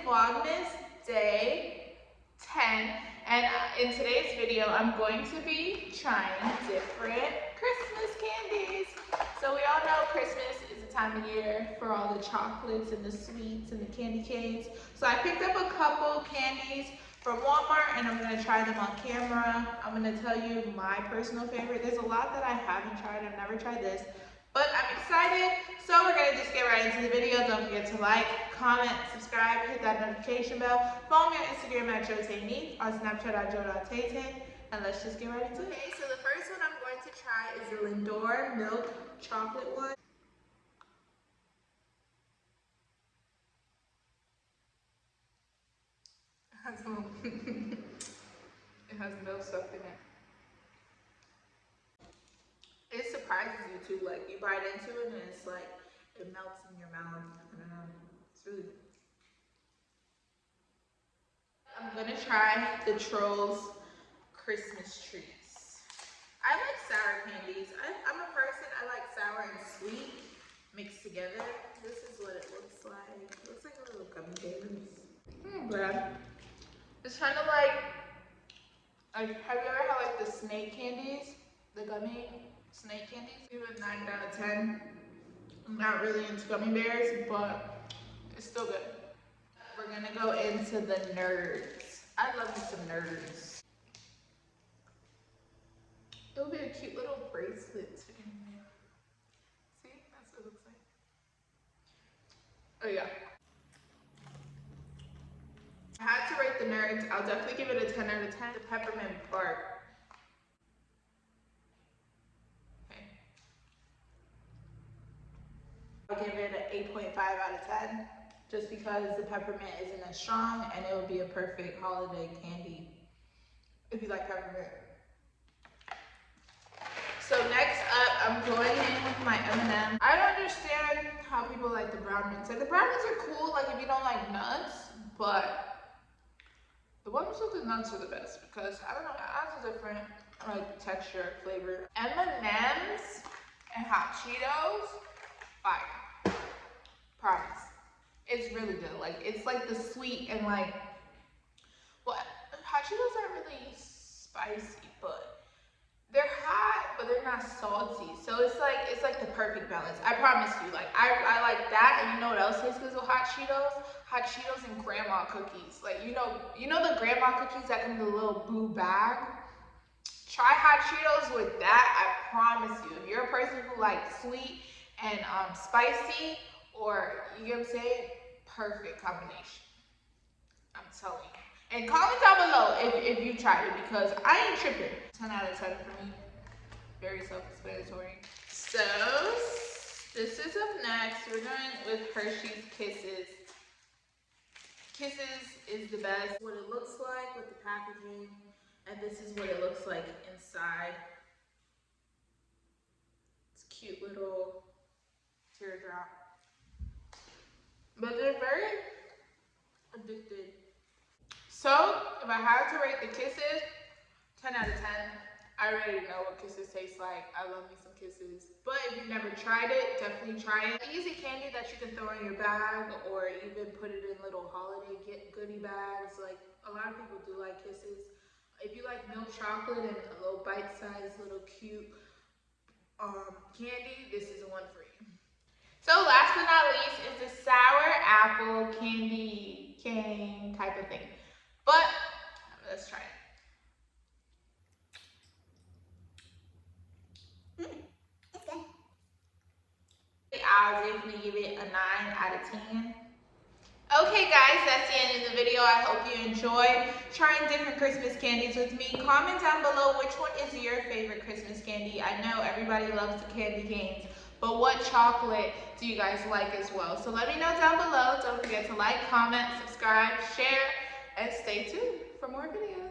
Vlogmas day 10, and in today's video I'm going to be trying different Christmas candies. So we all know Christmas is a time of year for all the chocolates and the sweets and the candy canes. So I picked up a couple candies from Walmart and I'm going to try them on camera. I'm going to tell you my personal favorite. There's a lot that I haven't tried. I've never tried this, but I'm excited. So we're gonna just get right into the video. Don't forget to like, comment, subscribe, hit that notification bell. Follow me on Instagram at jotaynique, on Snapchat at jo.taytay, and let's just get right into it. Okay, so the first one I'm going to try is the Lindor milk chocolate one. It has milk stuff in it. It surprises you too, like you bite into it and it's like, it melts in your mouth. I don't know, it's really good. I'm gonna try the Trolls Christmas treats. I like sour candies. I'm a person, I like sour and sweet mixed together. This is what it looks like. It looks like a little gummy bears. But it's kind of like, have you ever had like the snake candies? The gummy snake candies? Give it a 9 out of 10. I'm not really into gummy bears, but it's still good. We're gonna go into the nerds. I love me some nerds. It'll be a cute little bracelet too. See, that's what it looks like. Oh yeah. I had to rate the nerds. I'll definitely give it a 10 out of 10. The peppermint bark. I'll give it an 8.5 out of 10, just because the peppermint isn't as strong and it would be a perfect holiday candy if you like peppermint. So next up, I'm going in with my M&M. I don't understand how people like the brown ones. Like the brown ones are cool, like if you don't like nuts, but the ones with the nuts are the best because I don't know, it adds a different like texture, flavor. M&Ms and Hot Cheetos, fire. Promise. It's really good. Like it's like the sweet and like, well, Hot Cheetos aren't really spicy, but they're hot, but they're not salty. So it's like the perfect balance. I promise you. Like I like that, and you know what else tastes good with Hot Cheetos? Hot Cheetos and grandma cookies. Like you know the grandma cookies that come in the little blue bag. Try Hot Cheetos with that. I promise you. If you're a person who likes sweet and spicy, or you get what I'm saying, perfect combination. I'm telling you. And comment down below if you tried it because I ain't tripping. 10 out of 10 for me. Very self-explanatory. So this is up next. We're going with Hershey's Kisses. Kisses is the best. What it looks like with the packaging, and this is what it looks like inside. It's a cute little teardrop. But they're very addicted. So if I had to rate the Kisses, 10 out of 10. I already know what Kisses taste like. I love me some Kisses. But if you've never tried it, definitely try it. Easy candy that you can throw in your bag or even put it in little holiday goodie bags. Like a lot of people do like Kisses. If you like milk chocolate and a little bite-sized little cute candy, this is the one for you. So last but not least is the sour apple candy cane type of thing. But let's try it. It's good. I'll definitely give it a 9 out of 10. Okay guys, that's the end of the video. I hope you enjoyed trying different Christmas candies with me. Comment down below which one is your favorite Christmas candy. I know everybody loves the candy canes, but what chocolate do you guys like as well? So let me know down below. Don't forget to like, comment, subscribe, share, and stay tuned for more videos.